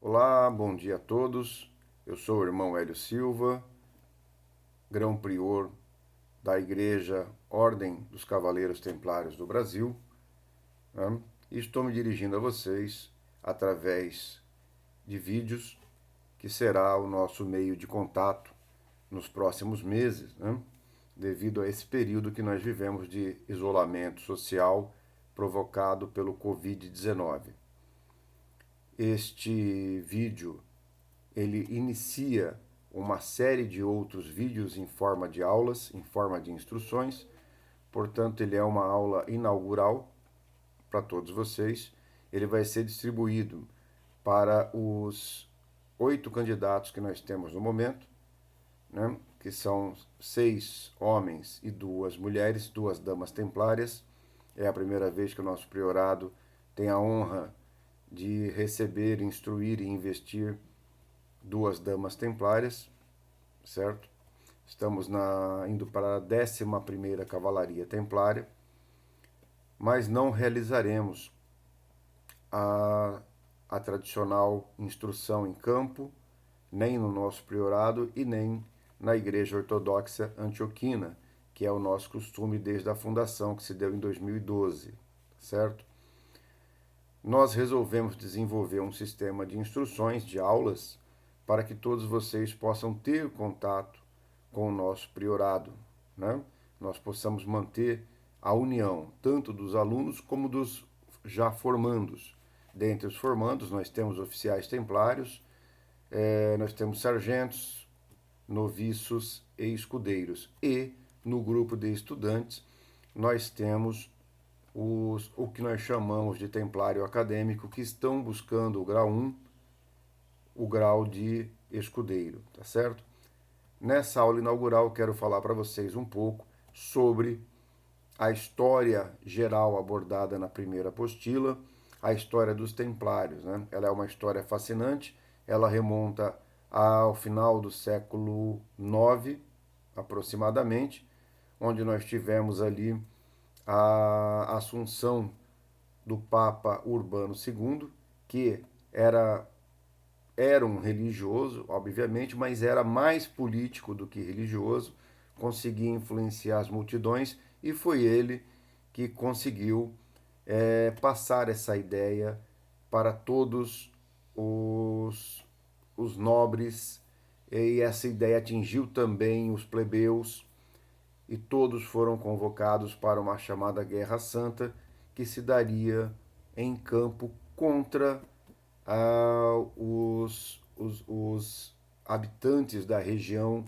Olá, bom dia a todos. Eu sou o irmão Hélio Silva, grão-prior da Igreja Ordem dos Cavaleiros Templários do Brasil, né? E estou me dirigindo a vocês através de vídeos, que será o nosso meio de contato nos próximos meses, né? Devido a esse período que nós vivemos de isolamento social provocado pelo Covid-19. Este vídeo ele inicia uma série de outros vídeos em forma de aulas, em forma de instruções. Portanto, ele é uma aula inaugural para todos vocês. Ele vai ser distribuído para os 8 candidatos que nós temos no momento, né? Que são 6 homens e 2 mulheres, 2 damas templárias. É a primeira vez que o nosso priorado tem a honra de receber, instruir e investir 2 damas templárias, certo? Estamos indo para a 11ª Cavalaria Templária, mas não realizaremos a tradicional instrução em campo, nem no nosso priorado e nem na Igreja Ortodoxa Antioquina, que é o nosso costume desde a fundação, que se deu em 2012, certo? Nós resolvemos desenvolver um sistema de instruções, de aulas, para que todos vocês possam ter contato com o nosso priorado, né? Nós possamos manter a união, tanto dos alunos como dos já formandos. Dentre os formandos, nós temos oficiais templários, nós temos sargentos, noviços e escudeiros. E, no grupo de estudantes, nós temos o que nós chamamos de templário acadêmico, que estão buscando o grau 1, o grau de escudeiro, tá certo? Nessa aula inaugural, eu quero falar para vocês um pouco sobre a história geral abordada na primeira apostila, a história dos templários, né? Ela é uma história fascinante, ela remonta ao final do século IX, aproximadamente, onde nós tivemos ali a assunção do Papa Urbano II, que era um religioso, obviamente, mas era mais político do que religioso, conseguia influenciar as multidões e foi ele que conseguiu passar essa ideia para todos os nobres, e essa ideia atingiu também os plebeus, e todos foram convocados para uma chamada Guerra Santa, que se daria em campo contra os habitantes da região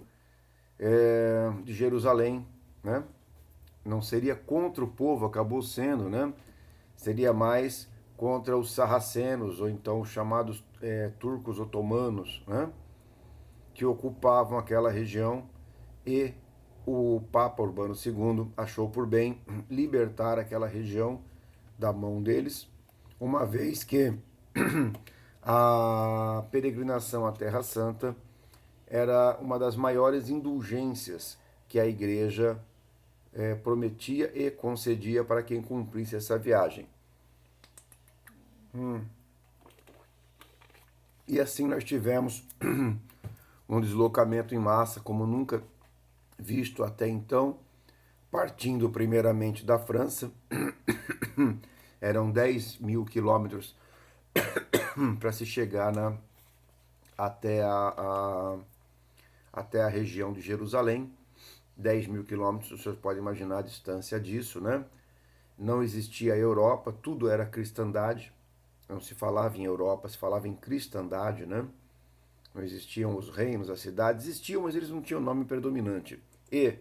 de Jerusalém, né? Não seria contra o povo, acabou sendo, né? Seria mais contra os sarracenos, ou então os chamados turcos otomanos, né? Que ocupavam aquela região, e o Papa Urbano II achou por bem libertar aquela região da mão deles, uma vez que a peregrinação à Terra Santa era uma das maiores indulgências que a Igreja prometia e concedia para quem cumprisse essa viagem. E assim nós tivemos um deslocamento em massa como nunca visto até então, partindo primeiramente da França. Eram 10.000 quilômetros para se chegar até a região de Jerusalém. 10.000 quilômetros, vocês podem imaginar a distância disso, né? Não existia a Europa, tudo era cristandade. Não se falava em Europa, se falava em cristandade, né? Não existiam os reinos, as cidades, existiam, mas eles não tinham nome predominante. E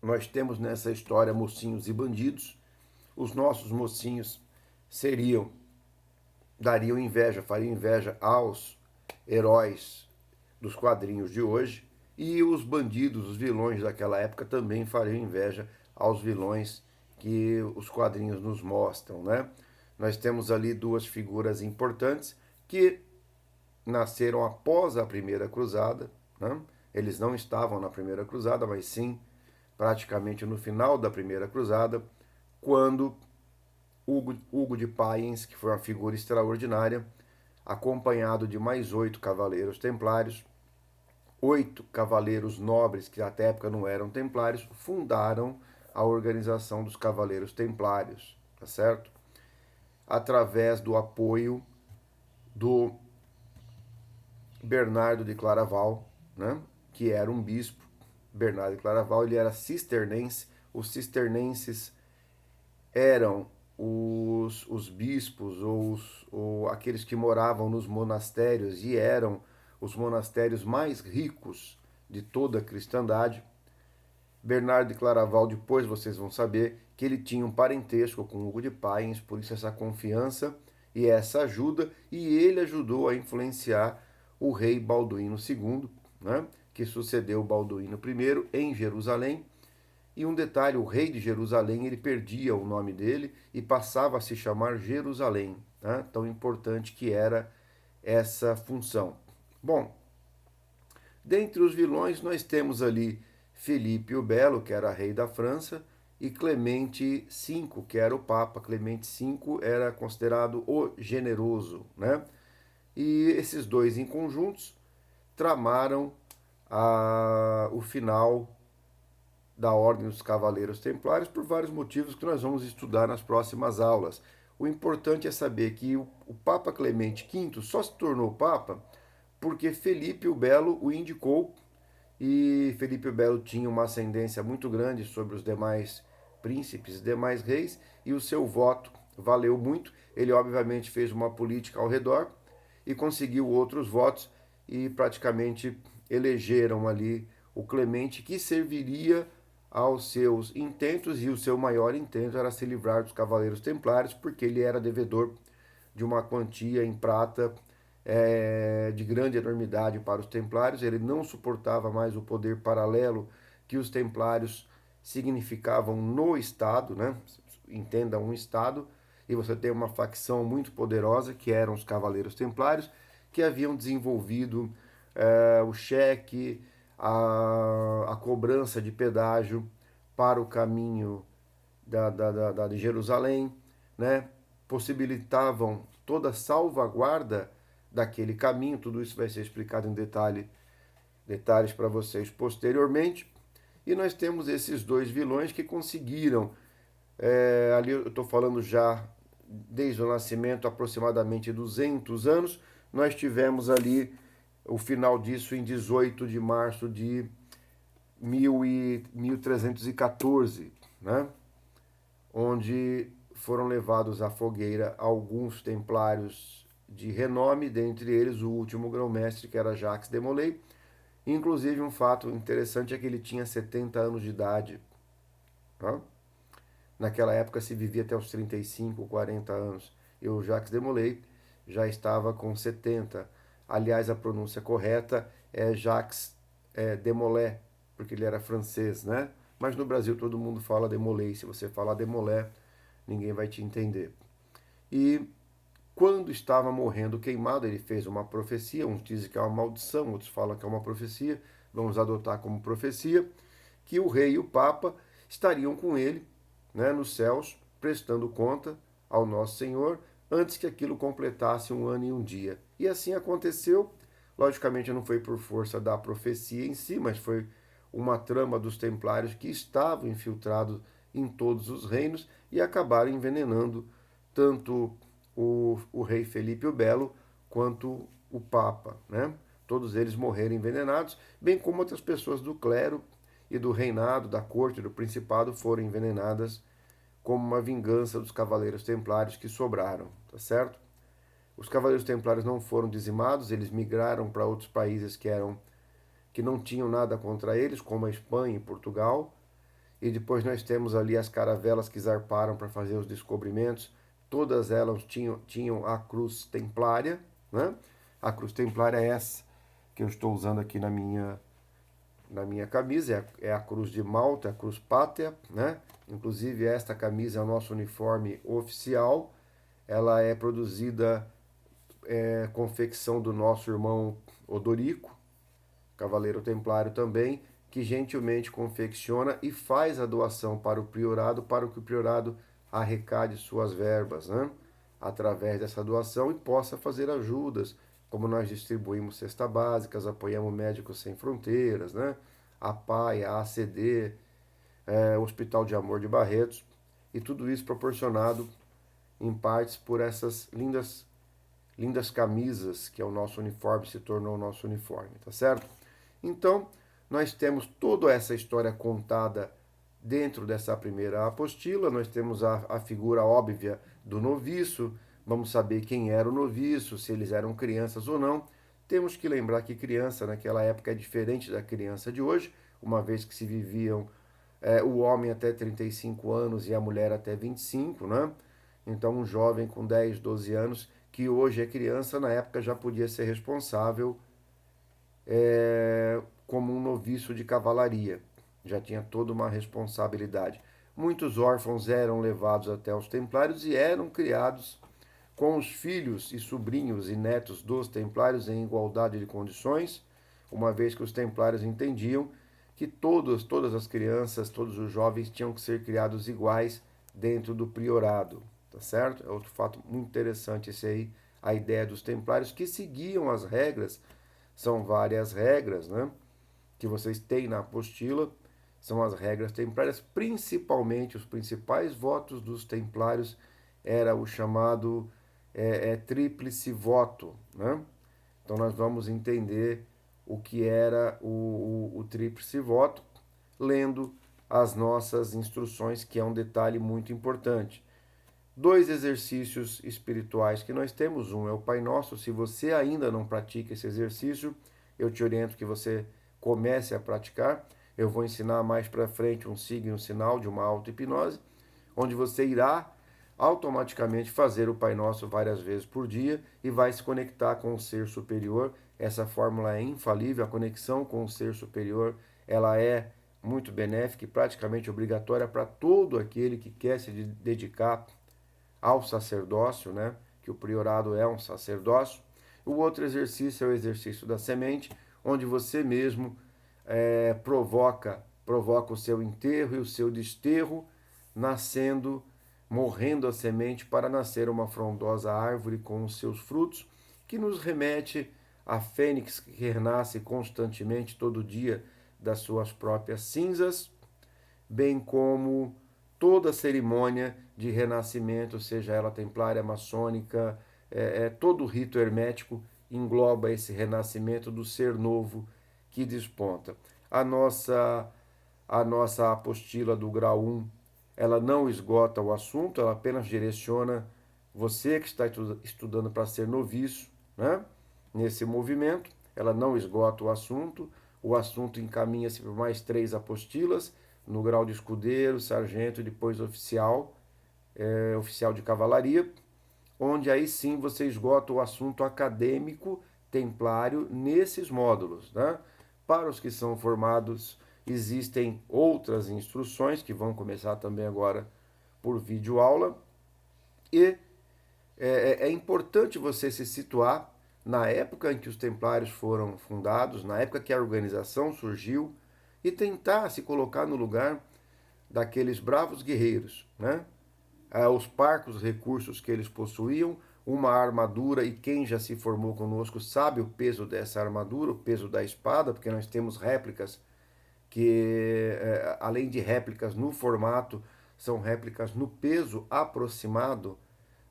nós temos nessa história mocinhos e bandidos. Os nossos mocinhos dariam inveja, fariam inveja aos heróis dos quadrinhos de hoje, e os bandidos, os vilões daquela época também fariam inveja aos vilões que os quadrinhos nos mostram, né? Nós temos ali 2 figuras importantes que nasceram após a Primeira Cruzada, né? Eles não estavam na Primeira Cruzada, mas sim praticamente no final da Primeira Cruzada, quando Hugo de Payens, que foi uma figura extraordinária, acompanhado de mais 8 cavaleiros templários, 8 cavaleiros nobres, que até a época não eram templários, fundaram a organização dos Cavaleiros Templários, tá certo? Através do apoio do Bernardo de Claraval, né? Que era um bispo. Bernardo de Claraval, ele era cisternense. Os cisternenses eram os bispos ou aqueles que moravam nos monastérios e eram os monastérios mais ricos de toda a cristandade. Bernardo de Claraval, depois vocês vão saber que ele tinha um parentesco com Hugo de Payens, por isso essa confiança e essa ajuda, e ele ajudou a influenciar o rei Balduíno II, né, que sucedeu Balduíno I em Jerusalém. E um detalhe, o rei de Jerusalém, ele perdia o nome dele e passava a se chamar Jerusalém, né, tão importante que era essa função. Bom, dentre os vilões nós temos ali Felipe o Belo, que era rei da França, e Clemente V, que era o Papa. Clemente V era considerado o generoso, né? E esses dois em conjuntos tramaram o final da Ordem dos Cavaleiros Templários por vários motivos que nós vamos estudar nas próximas aulas. O importante é saber que o Papa Clemente V só se tornou Papa porque Felipe o Belo o indicou, e Felipe o Belo tinha uma ascendência muito grande sobre os demais príncipes, demais reis, e o seu voto valeu muito. Ele obviamente fez uma política ao redor e conseguiu outros votos e praticamente elegeram ali o Clemente, que serviria aos seus intentos, e o seu maior intento era se livrar dos Cavaleiros Templários, porque ele era devedor de uma quantia em prata de grande enormidade para os templários. Ele não suportava mais o poder paralelo que os templários significavam no Estado, né? Entenda, um Estado, e você tem uma facção muito poderosa, que eram os Cavaleiros Templários, que haviam desenvolvido o cheque, a cobrança de pedágio para o caminho de Jerusalém, né? Possibilitavam toda a salvaguarda daquele caminho. Tudo isso vai ser explicado em detalhes para vocês posteriormente. E nós temos esses dois vilões que conseguiram, ali eu estou falando já desde o nascimento, aproximadamente 200 anos. Nós tivemos ali o final disso em 18 de março de 1314, né? Onde foram levados à fogueira alguns templários de renome, dentre eles o último grão-mestre, que era Jacques de Molay. Inclusive, um fato interessante é que ele tinha 70 anos de idade. Tá? Naquela época se vivia até os 35, 40 anos. E o Jacques de Molay já estava com 70. Aliás, a pronúncia correta é Jacques de Molay, porque ele era francês, né? Mas no Brasil todo mundo fala de Molay. Se você falar de Molay, ninguém vai te entender. E quando estava morrendo queimado, ele fez uma profecia. Uns dizem que é uma maldição, outros falam que é uma profecia. Vamos adotar como profecia que o rei e o papa estariam com ele, né, nos céus, prestando conta ao nosso Senhor, antes que aquilo completasse 1 ano e 1 dia. E assim aconteceu. Logicamente não foi por força da profecia em si, mas foi uma trama dos templários que estavam infiltrados em todos os reinos e acabaram envenenando tanto o rei Felipe o Belo quanto o Papa, né? Todos eles morreram envenenados, bem como outras pessoas do clero e do reinado, da corte, do principado, foram envenenadas como uma vingança dos cavaleiros templários que sobraram, tá certo? Os cavaleiros templários não foram dizimados, eles migraram para outros países que não tinham nada contra eles, como a Espanha e Portugal. E depois nós temos ali as caravelas que zarparam para fazer os descobrimentos. Todas elas tinham a cruz templária, né? A cruz templária é essa que eu estou usando aqui na minha camisa, é a cruz de Malta, a cruz pátria, né? Inclusive esta camisa é o nosso uniforme oficial. Ela é produzida, confecção do nosso irmão Odorico, cavaleiro templário também, que gentilmente confecciona e faz a doação para o priorado, para que o priorado arrecade suas verbas, né, através dessa doação e possa fazer ajudas, como nós distribuímos cestas básicas, apoiamos Médicos Sem Fronteiras, né, a PAI, a ACD, o Hospital de Amor de Barretos, e tudo isso proporcionado em partes por essas lindas camisas, que é o nosso uniforme, se tornou o nosso uniforme, tá certo? Então, nós temos toda essa história contada dentro dessa primeira apostila, nós temos a figura óbvia do noviço, vamos saber quem era o noviço, se eles eram crianças ou não. Temos que lembrar que criança naquela época é diferente da criança de hoje, uma vez que se viviam o homem até 35 anos e a mulher até 25, né? Então, um jovem com 10, 12 anos, que hoje é criança, na época já podia ser responsável como um noviço de cavalaria. Já tinha toda uma responsabilidade. Muitos órfãos eram levados até os templários e eram criados com os filhos e sobrinhos e netos dos templários em igualdade de condições, uma vez que os templários entendiam que todas as crianças, todos os jovens tinham que ser criados iguais dentro do priorado, tá certo? É outro fato muito interessante esse aí, a ideia dos templários que seguiam as regras, são várias regras, né, que vocês têm na apostila, são as regras templárias, principalmente os principais votos dos templários era o chamado tríplice voto, né? Então nós vamos entender o que era o tríplice voto lendo as nossas instruções, que é um detalhe muito importante. 2 exercícios espirituais que nós temos, um é o Pai Nosso. Se você ainda não pratica esse exercício, eu te oriento que você comece a praticar. Eu vou ensinar mais para frente um signo e um sinal de uma auto-hipnose, onde você irá automaticamente fazer o Pai Nosso várias vezes por dia e vai se conectar com o ser superior. Essa fórmula é infalível, a conexão com o ser superior, ela é muito benéfica e praticamente obrigatória para todo aquele que quer se dedicar ao sacerdócio, né? Que o priorado é um sacerdócio. O outro exercício é o exercício da semente, onde você mesmo provoca o seu enterro e o seu desterro, nascendo, morrendo a semente para nascer uma frondosa árvore com os seus frutos, que nos remete a fênix que renasce constantemente todo dia das suas próprias cinzas, bem como toda a cerimônia de renascimento, seja ela templária, maçônica, todo o rito hermético engloba esse renascimento do ser novo que desponta. A nossa, a nossa apostila do grau 1, ela não esgota o assunto, ela apenas direciona você que está estudando para ser noviço, né? Nesse movimento, ela não esgota o assunto encaminha-se por mais 3 apostilas, no grau de escudeiro, sargento e depois oficial, oficial de cavalaria, onde aí sim você esgota o assunto acadêmico templário nesses módulos, né? Para os que são formados, existem outras instruções que vão começar também agora por videoaula, e é importante você se situar na época em que os templários foram fundados, na época que a organização surgiu, e tentar se colocar no lugar daqueles bravos guerreiros, né? Os parcos recursos que eles possuíam, uma armadura, e quem já se formou conosco sabe o peso dessa armadura, o peso da espada, porque nós temos réplicas que, além de réplicas no formato, são réplicas no peso aproximado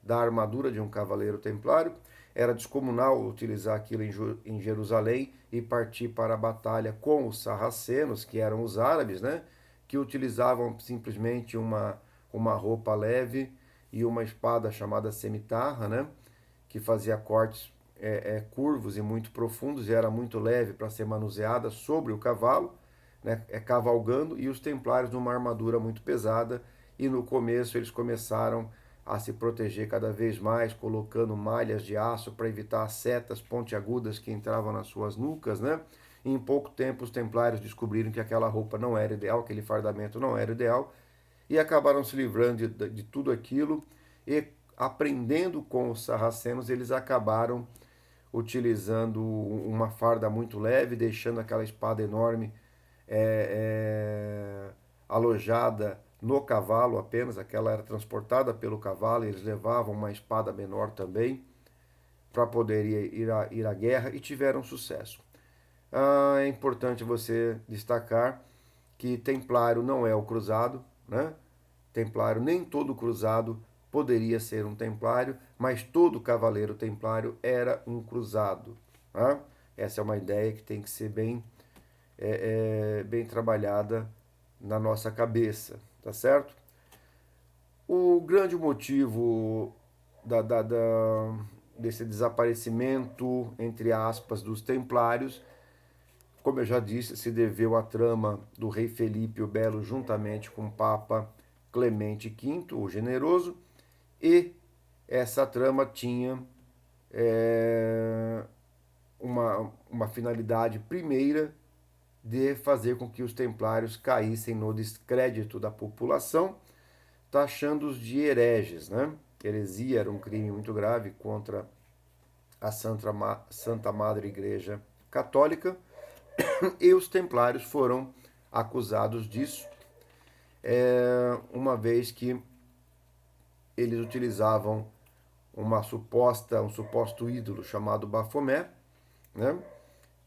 da armadura de um cavaleiro templário. Era descomunal utilizar aquilo em Jerusalém e partir para a batalha com os sarracenos, que eram os árabes, né? Que utilizavam simplesmente uma roupa leve e uma espada chamada cemitarra, né? Que fazia cortes curvos e muito profundos e era muito leve para ser manuseada sobre o cavalo, né? Cavalgando, e os templários numa armadura muito pesada, e no começo eles começaram a se proteger cada vez mais, colocando malhas de aço para evitar as setas pontiagudas que entravam nas suas nucas, né? E em pouco tempo os templários descobriram que aquela roupa não era ideal, aquele fardamento não era ideal, e acabaram se livrando de tudo aquilo, e aprendendo com os sarracenos, eles acabaram utilizando uma farda muito leve, deixando aquela espada enorme é, alojada no cavalo apenas, aquela era transportada pelo cavalo, e eles levavam uma espada menor também para poder ir à guerra e tiveram sucesso. É importante você destacar que templário não é o cruzado, né? Templário, nem todo cruzado poderia ser um templário, mas todo cavaleiro templário era um cruzado. Tá? Essa é uma ideia que tem que ser bem trabalhada na nossa cabeça, tá certo? O grande motivo desse desaparecimento, entre aspas, dos templários, como eu já disse, se deveu à trama do rei Felipe o Belo juntamente com o Papa Clemente V, o Generoso, e essa trama tinha uma finalidade primeira de fazer com que os templários caíssem no descrédito da população, taxando-os de hereges, né? Heresia era um crime muito grave contra a Santa Madre Igreja Católica, e os templários foram acusados disso, uma vez que eles utilizavam um suposto ídolo chamado Bafomé, né?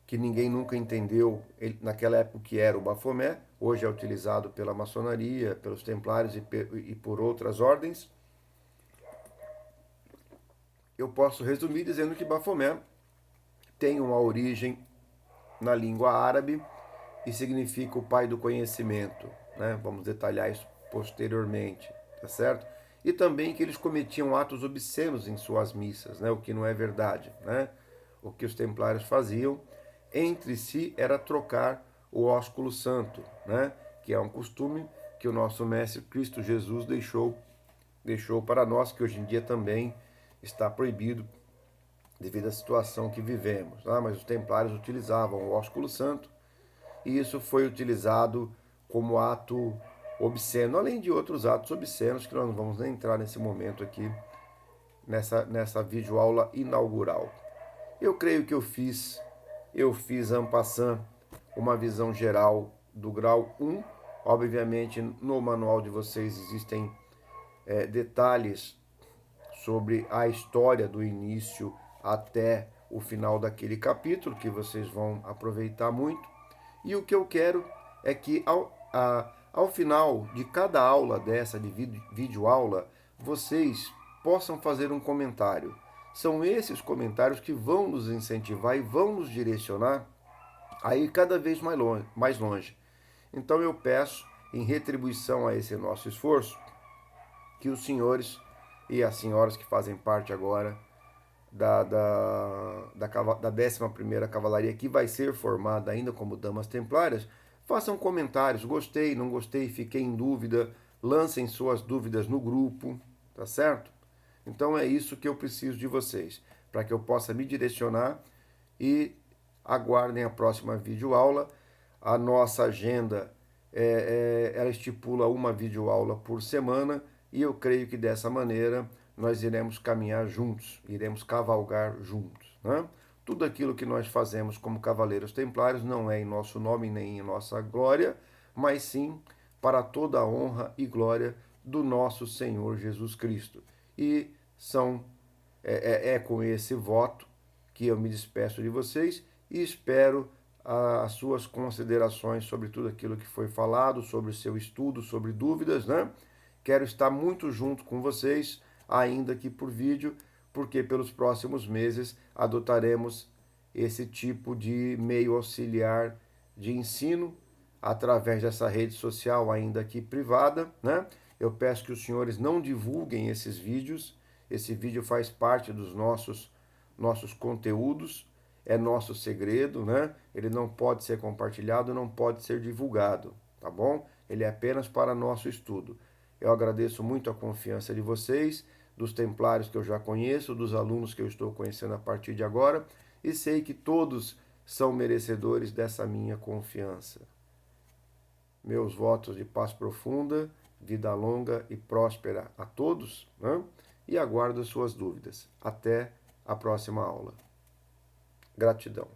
Que ninguém nunca entendeu naquela época o que era o Bafomé, hoje é utilizado pela maçonaria, pelos templários e por outras ordens. Eu posso resumir dizendo que Bafomé tem uma origem na língua árabe e significa o pai do conhecimento, né? Vamos detalhar isso posteriormente, tá certo? E também que eles cometiam atos obscenos em suas missas, né? O que não é verdade, né? O que os templários faziam entre si era trocar o ósculo santo, né? Que é um costume que o nosso mestre Cristo Jesus deixou para nós, que hoje em dia também está proibido devido à situação que vivemos. Tá? Mas os templários utilizavam o ósculo santo e isso foi utilizado como ato obsceno, além de outros atos obscenos que nós não vamos nem entrar nesse momento aqui, nessa videoaula inaugural. Eu creio que eu fiz en passant uma visão geral do grau 1. Obviamente, no manual de vocês existem detalhes sobre a história do início até o final daquele capítulo, que vocês vão aproveitar muito. E o que eu quero é que ao final de cada aula dessa, de videoaula, vocês possam fazer um comentário. São esses comentários que vão nos incentivar e vão nos direcionar a ir cada vez mais longe. Então eu peço, em retribuição a esse nosso esforço, que os senhores e as senhoras que fazem parte agora da 11ª Cavalaria, que vai ser formada ainda como Damas Templárias, façam comentários, gostei, não gostei, fiquei em dúvida, lancem suas dúvidas no grupo, tá certo? Então é isso que eu preciso de vocês, para que eu possa me direcionar, e aguardem a próxima videoaula. A nossa agenda, ela estipula uma videoaula por semana, e eu creio que dessa maneira nós iremos caminhar juntos, iremos cavalgar juntos, né? Tudo aquilo que nós fazemos como Cavaleiros Templários não é em nosso nome nem em nossa glória, mas sim para toda a honra e glória do nosso Senhor Jesus Cristo. E é com esse voto que eu me despeço de vocês e espero as suas considerações sobre tudo aquilo que foi falado, sobre o seu estudo, sobre dúvidas, né? Quero estar muito junto com vocês, ainda que por vídeo, porque pelos próximos meses adotaremos esse tipo de meio auxiliar de ensino através dessa rede social, ainda que privada, né? Eu peço que os senhores não divulguem esses vídeos. Esse vídeo faz parte dos nossos conteúdos, é nosso segredo, né? Ele não pode ser compartilhado, não pode ser divulgado, tá bom? Ele é apenas para nosso estudo. Eu agradeço muito a confiança de vocês, dos templários que eu já conheço, dos alunos que eu estou conhecendo a partir de agora, e sei que todos são merecedores dessa minha confiança. Meus votos de paz profunda, vida longa e próspera a todos, né? E aguardo suas dúvidas. Até a próxima aula. Gratidão.